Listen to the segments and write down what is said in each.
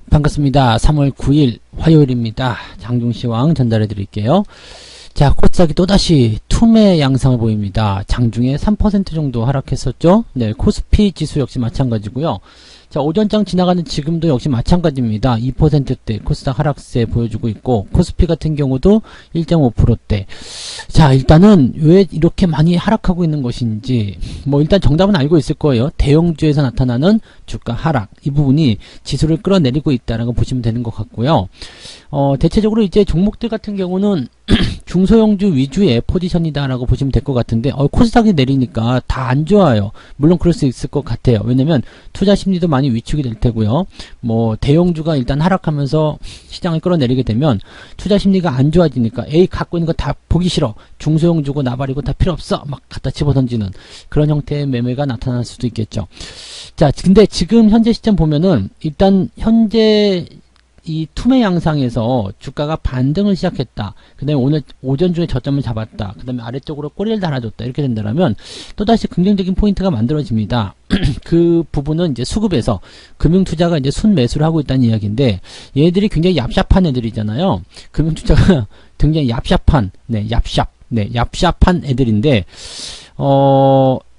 반갑습니다. 3월 9일 화요일입니다. 장중시황 전달해 드릴게요. 자, 코스닥이 또다시 투매 양상을 보입니다. 장중에 3% 정도 하락했었죠. 네, 코스피 지수 역시 마찬가지고요. 자, 오전장 지나가는 지금도 역시 마찬가지입니다. 2%대 코스닥 하락세 보여주고 있고, 코스피 같은 경우도 1.5%대. 자, 일단은 왜 이렇게 많이 하락하고 있는 것인지, 일단 정답은 알고 있을 거예요. 대형주에서 나타나는 주가 하락. 이 부분이 지수를 끌어내리고 있다라고 보시면 되는 것 같고요. 대체적으로 이제 종목들 같은 경우는 중소형주 위주의 포지션이다라고 보시면 될 것 같은데, 코스닥이 내리니까 다 안 좋아요. 물론 그럴 수 있을 것 같아요. 왜냐면 투자 심리도 많이 위축이 될 테고요. 대형주가 일단 하락하면서 시장을 끌어내리게 되면 투자 심리가 안 좋아지니까 갖고 있는 거 다 보기 싫어. 중소형주고 나발이고 다 필요 없어. 막 갖다 집어던지는 그런 형태의 매매가 나타날 수도 있겠죠. 자, 근데 지금 현재 시점 보면은 일단 현재 이 투매 양상에서 주가가 반등을 시작했다. 그 다음에 오늘 오전 중에 저점을 잡았다. 그 다음에 아래쪽으로 꼬리를 달아줬다. 이렇게 된다면 또다시 긍정적인 포인트가 만들어집니다. 그 부분은 이제 수급에서 금융투자가 이제 순매수를 하고 있다는 이야기인데, 얘들이 굉장히 얍삽한 애들이잖아요. 금융투자가 굉장히 얍삽한, 얍삽한 애들인데,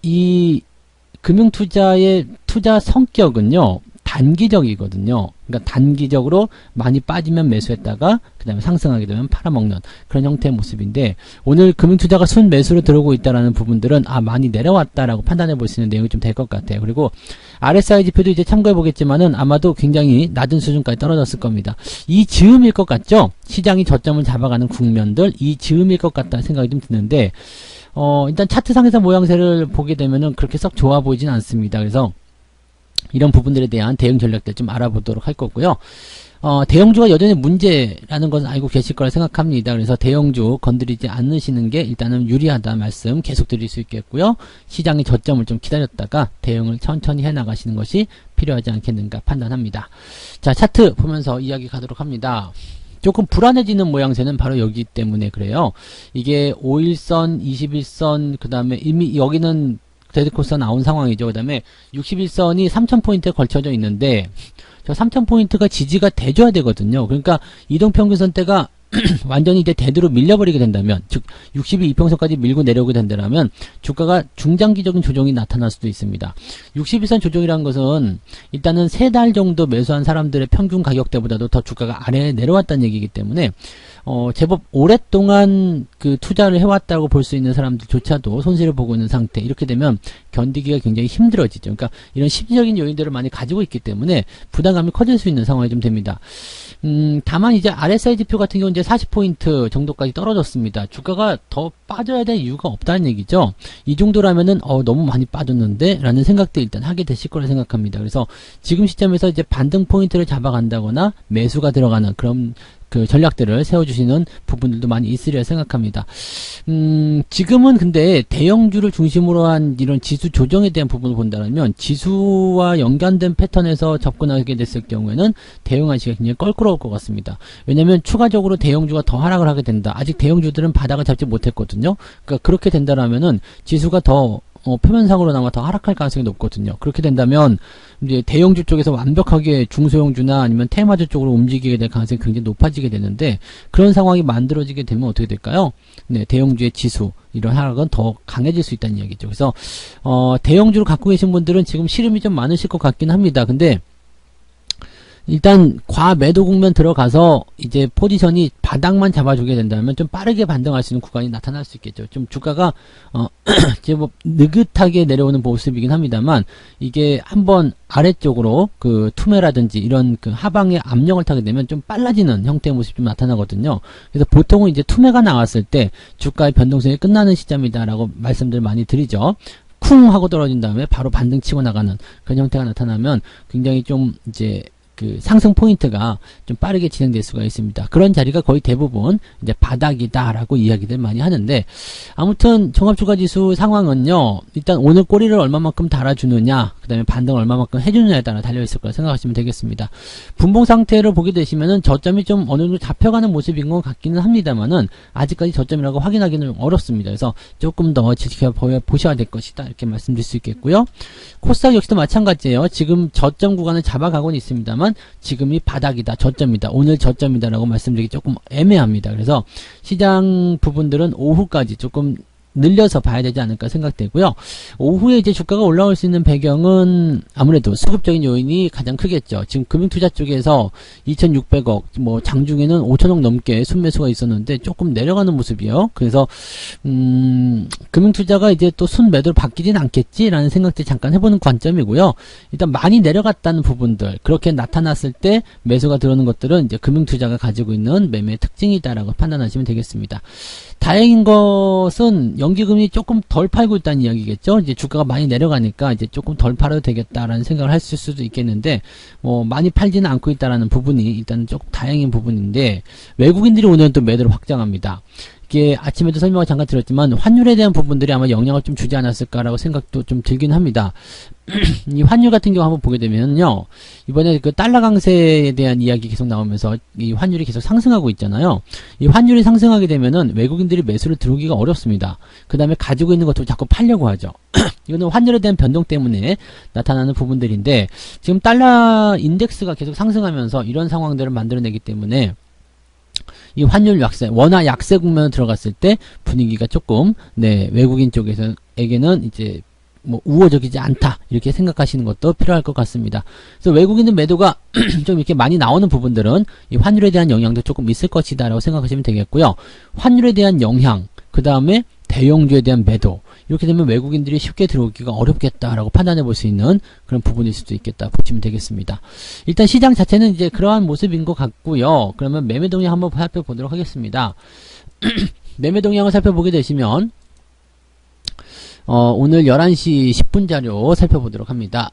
이 금융투자의 투자 성격은요, 단기적이거든요. 그러니까 단기적으로 많이 빠지면 매수했다가 그 다음에 상승하게 되면 팔아먹는 그런 형태의 모습인데, 오늘 금융투자가 순매수로 들어오고 있다는 부분들은 많이 내려왔다라고 판단해 볼 수 있는 내용이 좀 될 것 같아요. 그리고 RSI 지표도 이제 참고해 보겠지만은 아마도 굉장히 낮은 수준까지 떨어졌을 겁니다. 이 즈음일 것 같죠? 시장이 저점을 잡아가는 국면들, 이 즈음일 것 같다는 생각이 좀 드는데, 일단 차트상에서 모양새를 보게 되면은 그렇게 썩 좋아 보이진 않습니다. 그래서 이런 부분들에 대한 대응 전략들 좀 알아보도록 할 거고요. 대형주가 여전히 문제라는 것은 알고 계실 거라 생각합니다. 그래서 대형주 건드리지 않으시는 게 일단은 유리하다 말씀 계속 드릴 수 있겠고요. 시장의 저점을 좀 기다렸다가 대응을 천천히 해나가시는 것이 필요하지 않겠는가 판단합니다. 자, 차트 보면서 이야기 가도록 합니다. 조금 불안해지는 모양새는 바로 여기 때문에 그래요. 이게 5일선, 21선, 그 다음에 이미 여기는 데드코스가 나온 상황이죠. 그 다음에 61선이 3000포인트에 걸쳐져 있는데, 저 3000포인트가 지지가 돼줘야 되거든요. 그러니까 이동평균선대가 완전히 이제 데드로 밀려버리게 된다면, 즉 62 이평선까지 밀고 내려오게 된다면 주가가 중장기적인 조정이 나타날 수도 있습니다. 61선 조정이라는 것은 일단은 3달 정도 매수한 사람들의 평균 가격대보다도 더 주가가 아래에 내려왔다는 얘기이기 때문에 제법 오랫동안 그 투자를 해왔다고 볼 수 있는 사람들조차도 손실을 보고 있는 상태. 이렇게 되면 견디기가 굉장히 힘들어지죠. 그러니까 이런 심리적인 요인들을 많이 가지고 있기 때문에 부담감이 커질 수 있는 상황이 좀 됩니다. 다만 이제 RSI 지표 같은 경우는 이제 40포인트 정도까지 떨어졌습니다. 주가가 더 빠져야 될 이유가 없다는 얘기죠. 이 정도라면은 너무 많이 빠졌는데 라는 생각도 일단 하게 되실 거라 생각합니다. 그래서 지금 시점에서 이제 반등 포인트를 잡아간다거나 매수가 들어가는 그런 그 전략들을 세워주시는 부분들도 많이 있으리라 생각합니다. 지금은 근데 대형주를 중심으로 한 이런 지수 조정에 대한 부분을 본다면, 지수와 연관된 패턴에서 접근하게 됐을 경우에는 대응하시기가 굉장히 껄끄러울 것 같습니다. 왜냐면 추가적으로 대형주가 더 하락을 하게 된다. 아직 대형주들은 바닥을 잡지 못했거든요. 그러니까 그렇게 된다라면은 지수가 더 표면상으로나마 더 하락할 가능성이 높거든요. 그렇게 된다면 이제 대형주 쪽에서 완벽하게 중소형주나 아니면 테마주 쪽으로 움직이게 될 가능성이 굉장히 높아지게 되는데, 그런 상황이 만들어지게 되면 어떻게 될까요? 네, 대형주의 지수 이런 하락은 더 강해질 수 있다는 이야기죠. 그래서 대형주를 갖고 계신 분들은 지금 시름이 좀 많으실 것 같긴 합니다. 근데 일단 과매도 국면 들어가서 이제 포지션이 바닥만 잡아주게 된다면 좀 빠르게 반등할 수 있는 구간이 나타날 수 있겠죠. 좀 주가가 제법 느긋하게 내려오는 모습이긴 합니다만, 이게 한번 아래쪽으로 그 투매라든지 이런 그 하방의 압력을 타게 되면 좀 빨라지는 형태의 모습이 좀 나타나거든요. 그래서 보통은 이제 투매가 나왔을 때 주가의 변동성이 끝나는 시점이다라고 말씀들 많이 드리죠. 쿵 하고 떨어진 다음에 바로 반등 치고 나가는 그런 형태가 나타나면 굉장히 좀 이제 그 상승 포인트가 좀 빠르게 진행될 수가 있습니다. 그런 자리가 거의 대부분 이제 바닥이다라고 이야기들 많이 하는데, 아무튼 종합주가지수 상황은요, 일단 오늘 꼬리를 얼마만큼 달아주느냐, 그 다음에 반등을 얼마만큼 해주느냐에 따라 달려있을 거라 생각하시면 되겠습니다. 분봉 상태를 보게 되시면은 저점이 좀 어느 정도 잡혀가는 모습인 것 같기는 합니다만은 아직까지 저점이라고 확인하기는 어렵습니다. 그래서 조금 더 지켜보셔야 될 것이다, 이렇게 말씀드릴 수 있겠고요. 코스닥 역시도 마찬가지예요. 지금 저점 구간을 잡아가고는 있습니다만 있지만 지금이 바닥이다, 저점이다, 오늘 저점이다라고 말씀드리기 조금 애매합니다. 그래서 시장 부분들은 오후까지 조금 늘려서 봐야 되지 않을까 생각되고요. 오후에 이제 주가가 올라올 수 있는 배경은 아무래도 수급적인 요인이 가장 크겠죠. 지금 금융투자 쪽에서 2,600억, 뭐 장중에는 5천억 넘게 순매수가 있었는데 조금 내려가는 모습이요. 그래서 금융투자가 이제 또 순매도로 바뀌진 않겠지라는 생각들 잠깐 해보는 관점이고요. 일단 많이 내려갔다는 부분들, 그렇게 나타났을 때 매수가 들어오는 것들은 이제 금융투자가 가지고 있는 매매의 특징이다라고 판단하시면 되겠습니다. 다행인 것은 연기금이 조금 덜 팔고 있다는 이야기겠죠. 이제 주가가 많이 내려가니까 이제 조금 덜 팔아도 되겠다라는 생각을 했을 수도 있겠는데, 뭐 많이 팔지는 않고 있다라는 부분이 일단 조금 다행인 부분인데, 외국인들이 오늘은 또 매도를 확장합니다. 이게 아침에도 설명을 잠깐 드렸지만 환율에 대한 부분들이 아마 영향을 좀 주지 않았을까라고 생각도 좀 들긴 합니다. 이 환율 같은 경우 한번 보게 되면요, 이번에 그 달러 강세에 대한 이야기 계속 나오면서 이 환율이 계속 상승하고 있잖아요. 이 환율이 상승하게 되면은 외국인들이 매수를 들어오기가 어렵습니다. 그 다음에 가지고 있는 것도 자꾸 팔려고 하죠. 이거는 환율에 대한 변동 때문에 나타나는 부분들인데, 지금 달러 인덱스가 계속 상승하면서 이런 상황들을 만들어내기 때문에 이 환율 약세, 원화 약세 국면에 들어갔을 때 분위기가 조금, 네, 외국인 쪽에서에게는 이제 뭐 우호적이지 않다, 이렇게 생각하시는 것도 필요할 것 같습니다. 그래서 외국인들 매도가 좀 이렇게 많이 나오는 부분들은 이 환율에 대한 영향도 조금 있을 것이다 라고 생각하시면 되겠고요. 환율에 대한 영향, 그 다음에 대형주에 대한 매도, 이렇게 되면 외국인들이 쉽게 들어오기가 어렵겠다라고 판단해 볼 수 있는 그런 부분일 수도 있겠다 보시면 되겠습니다. 일단 시장 자체는 이제 그러한 모습인 것 같고요. 그러면 매매 동향 한번 살펴보도록 하겠습니다. 매매 동향을 살펴보게 되시면 오늘 11시 10분 자료 살펴보도록 합니다.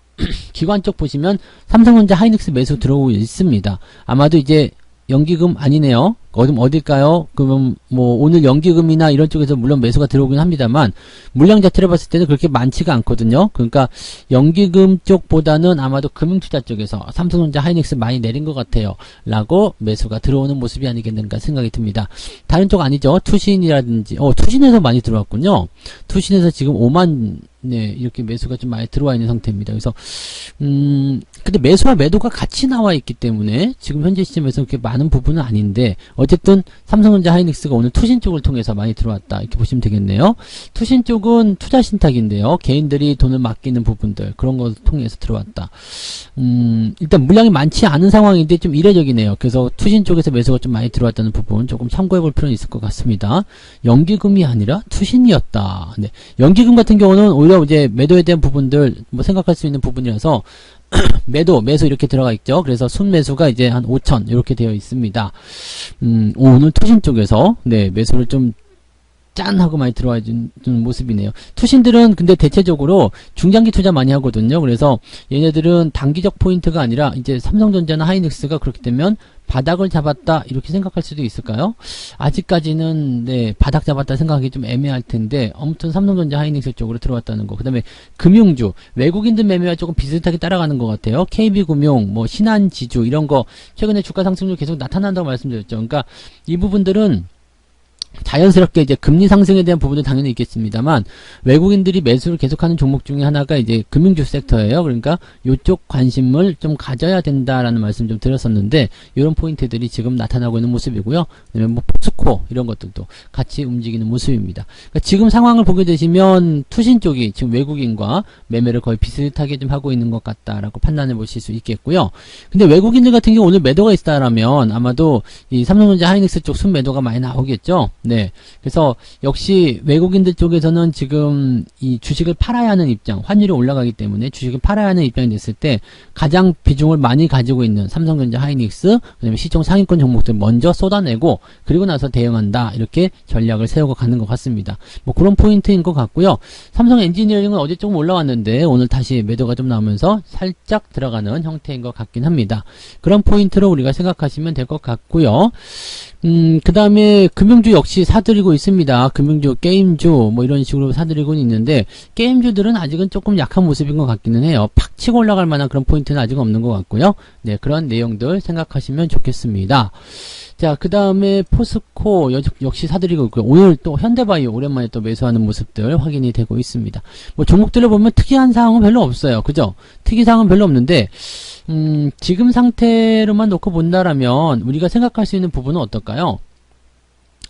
기관 쪽 보시면 삼성전자 하이닉스 매수 들어오고 있습니다. 아마도 이제 연기금 아니네요. 어딜까요? 그러면 뭐 오늘 연기금이나 이런 쪽에서 물론 매수가 들어오긴 합니다만 물량 자체를 봤을 때는 그렇게 많지가 않거든요. 그러니까 연기금 쪽보다는 아마도 금융투자 쪽에서 삼성전자 하이닉스 많이 내린 것 같아요 라고 매수가 들어오는 모습이 아니겠는가 생각이 듭니다. 다른 쪽 아니죠. 투신이라든지 투신에서 많이 들어왔군요. 투신에서 지금 5만, 네, 이렇게 매수가 좀 많이 들어와 있는 상태입니다. 그래서 근데 매수와 매도가 같이 나와 있기 때문에 지금 현재 시점에서 그렇게 많은 부분은 아닌데, 어쨌든 삼성전자 하이닉스가 오늘 투신 쪽을 통해서 많이 들어왔다, 이렇게 보시면 되겠네요. 투신 쪽은 투자 신탁인데요, 개인들이 돈을 맡기는 부분들, 그런 것을 통해서 들어왔다. 일단 물량이 많지 않은 상황인데 좀 이례적이네요. 그래서 투신 쪽에서 매수가 좀 많이 들어왔다는 부분 조금 참고해 볼 필요는 있을 것 같습니다. 연기금이 아니라 투신이었다. 네. 연기금 같은 경우는 오히려 이제 매도에 대한 부분들 뭐 생각할 수 있는 부분이라서 매수 이렇게 들어가 있죠. 그래서 순매수가 이제 한 5천 이렇게 되어 있습니다. 오늘 투신 쪽에서 네, 매수를 좀 짠 하고 많이 들어와 주는 모습이네요. 투신들은 근데 대체적으로 중장기 투자 많이 하거든요. 그래서 얘네들은 단기적 포인트가 아니라 이제 삼성전자나 하이닉스가 그렇게 되면 바닥을 잡았다, 이렇게 생각할 수도 있을까요? 아직까지는 네, 바닥 잡았다 생각하기 좀 애매할 텐데, 아무튼 삼성전자 하이닉스 쪽으로 들어왔다는 거. 그 다음에 금융주, 외국인들 매매와 조금 비슷하게 따라가는 것 같아요. KB금융, 뭐 신한지주 이런 거 최근에 주가 상승률 계속 나타난다고 말씀드렸죠. 그러니까 이 부분들은 자연스럽게 이제 금리 상승에 대한 부분도 당연히 있겠습니다만, 외국인들이 매수를 계속하는 종목 중에 하나가 이제 금융주 섹터예요. 그러니까 이쪽 관심을 좀 가져야 된다라는 말씀 좀 드렸었는데, 이런 포인트들이 지금 나타나고 있는 모습이고요. 그다음에 뭐 포스코 이런 것들도 같이 움직이는 모습입니다. 그러니까 지금 상황을 보게 되시면 투신 쪽이 지금 외국인과 매매를 거의 비슷하게 좀 하고 있는 것 같다라고 판단해 보실 수 있겠고요. 근데 외국인들 같은 경우 오늘 매도가 있다라면 아마도 이 삼성전자 하이닉스 쪽 순매도가 많이 나오겠죠. 네. 그래서 역시 외국인들 쪽에서는 지금 이 주식을 팔아야 하는 입장, 환율이 올라가기 때문에 주식을 팔아야 하는 입장이 됐을 때 가장 비중을 많이 가지고 있는 삼성전자 하이닉스, 그다음에 시총 상위권 종목들 먼저 쏟아내고 그리고 나서 대응한다, 이렇게 전략을 세우고 가는 것 같습니다. 뭐 그런 포인트인 것 같고요. 삼성 엔지니어링은 어제 조금 올라왔는데 오늘 다시 매도가 좀 나오면서 살짝 들어가는 형태인 것 같긴 합니다. 그런 포인트로 우리가 생각하시면 될 것 같고요. 그 다음에 금융주 역시 역시 사들이고 있습니다. 금융주, 게임주 뭐 이런 식으로 사들이고 있는데 게임주들은 아직은 조금 약한 모습인 것 같기는 해요. 팍 치고 올라갈 만한 그런 포인트는 아직 없는 것 같고요. 네, 그런 내용들 생각하시면 좋겠습니다. 자, 그 다음에 포스코 역시 사들이고 있고요. 오늘 또 현대바이오 오랜만에 또 매수하는 모습들 확인이 되고 있습니다. 뭐 종목들을 보면 특이한 사항은 별로 없어요. 그죠? 특이사항은 별로 없는데 지금 상태로만 놓고 본다라면 우리가 생각할 수 있는 부분은 어떨까요?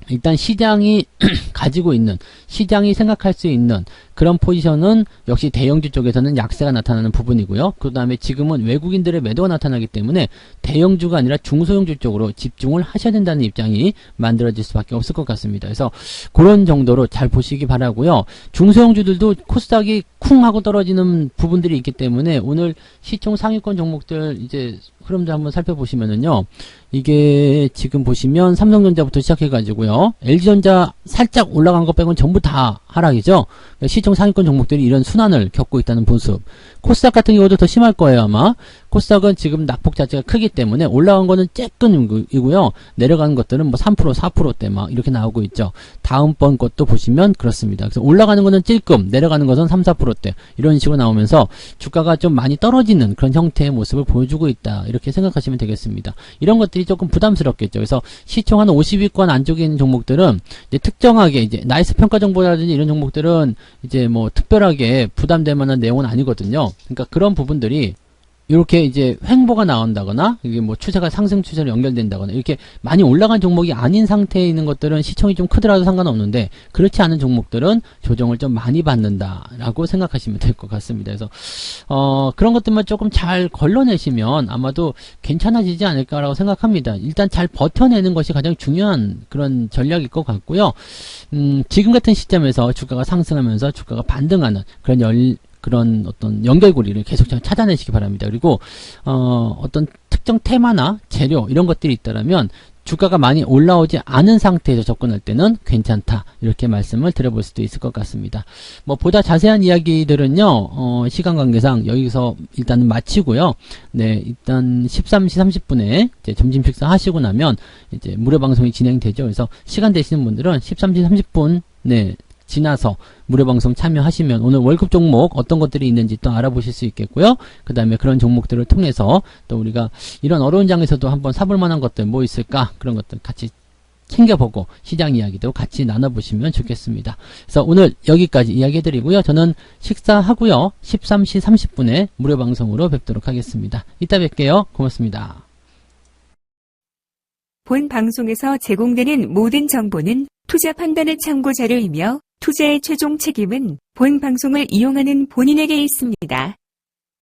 일단 시장이 가지고 있는, 시장이 생각할 수 있는 그런 포지션은 역시 대형주 쪽에서는 약세가 나타나는 부분이고요. 그 다음에 지금은 외국인들의 매도가 나타나기 때문에 대형주가 아니라 중소형주 쪽으로 집중을 하셔야 된다는 입장이 만들어질 수밖에 없을 것 같습니다. 그래서 그런 정도로 잘 보시기 바라고요. 중소형주들도 코스닥이 쿵 하고 떨어지는 부분들이 있기 때문에 오늘 시총 상위권 종목들 이제 흐름도 한번 살펴보시면은요. 이게 지금 보시면 삼성전자부터 시작해가지고요. LG전자 살짝 올라간 것 빼고는 전부 다 하락이죠. 시총 상위권 종목들이 이런 순환을 겪고 있다는 모습. 코스닥 같은 경우도 더 심할 거예요, 아마. 코스닥은 지금 낙폭 자체가 크기 때문에 올라간 거는 쬐끔이고요. 내려가는 것들은 뭐 3%, 4%대 막 이렇게 나오고 있죠. 다음번 것도 보시면 그렇습니다. 그래서 올라가는 거는 찔끔, 내려가는 것은 3, 4%대 이런 식으로 나오면서 주가가 좀 많이 떨어지는 그런 형태의 모습을 보여주고 있다. 이렇게 생각하시면 되겠습니다. 이런 것들이 조금 부담스럽겠죠. 그래서 시총 한 50위권 안쪽에 있는 종목들은 이제 특정하게 이제 나이스 평가 정보라든지 이런 종목들은 이제 뭐 특별하게 부담될 만한 내용은 아니거든요. 그러니까 그런 부분들이 이렇게 이제 횡보가 나온다거나 이게 뭐 추세가 상승 추세로 연결된다거나 이렇게 많이 올라간 종목이 아닌 상태에 있는 것들은 시총이 좀 크더라도 상관없는데 그렇지 않은 종목들은 조정을 좀 많이 받는다라고 생각하시면 될 것 같습니다. 그래서 그런 것들만 조금 잘 걸러내시면 아마도 괜찮아지지 않을까라고 생각합니다. 일단 잘 버텨내는 것이 가장 중요한 그런 전략일 것 같고요. 지금 같은 시점에서 주가가 상승하면서 주가가 반등하는 그런 어떤 연결고리를 계속 찾아내시기 바랍니다. 그리고 어떤 특정 테마나 재료 이런 것들이 있다면 주가가 많이 올라오지 않은 상태에서 접근할 때는 괜찮다 이렇게 말씀을 드려볼 수도 있을 것 같습니다. 뭐 보다 자세한 이야기들은요 시간 관계상 여기서 일단은 마치고요. 네, 일단 13시 30분에 이제 점심 식사 하시고 나면 이제 무료 방송이 진행되죠. 그래서 시간 되시는 분들은 13시 30분 네. 지나서 무료방송 참여하시면 오늘 월급 종목 어떤 것들이 있는지 또 알아보실 수 있겠고요. 그 다음에 그런 종목들을 통해서 또 우리가 이런 어려운 장에서도 한번 사볼 만한 것들 뭐 있을까 그런 것들 같이 챙겨보고 시장 이야기도 같이 나눠보시면 좋겠습니다. 그래서 오늘 여기까지 이야기해드리고요. 저는 식사하고요. 13시 30분에 무료방송으로 뵙도록 하겠습니다. 이따 뵐게요. 고맙습니다. 본 방송에서 제공되는 모든 정보는 투자 판단의 참고 자료이며 투자의 최종 책임은 본 방송을 이용하는 본인에게 있습니다.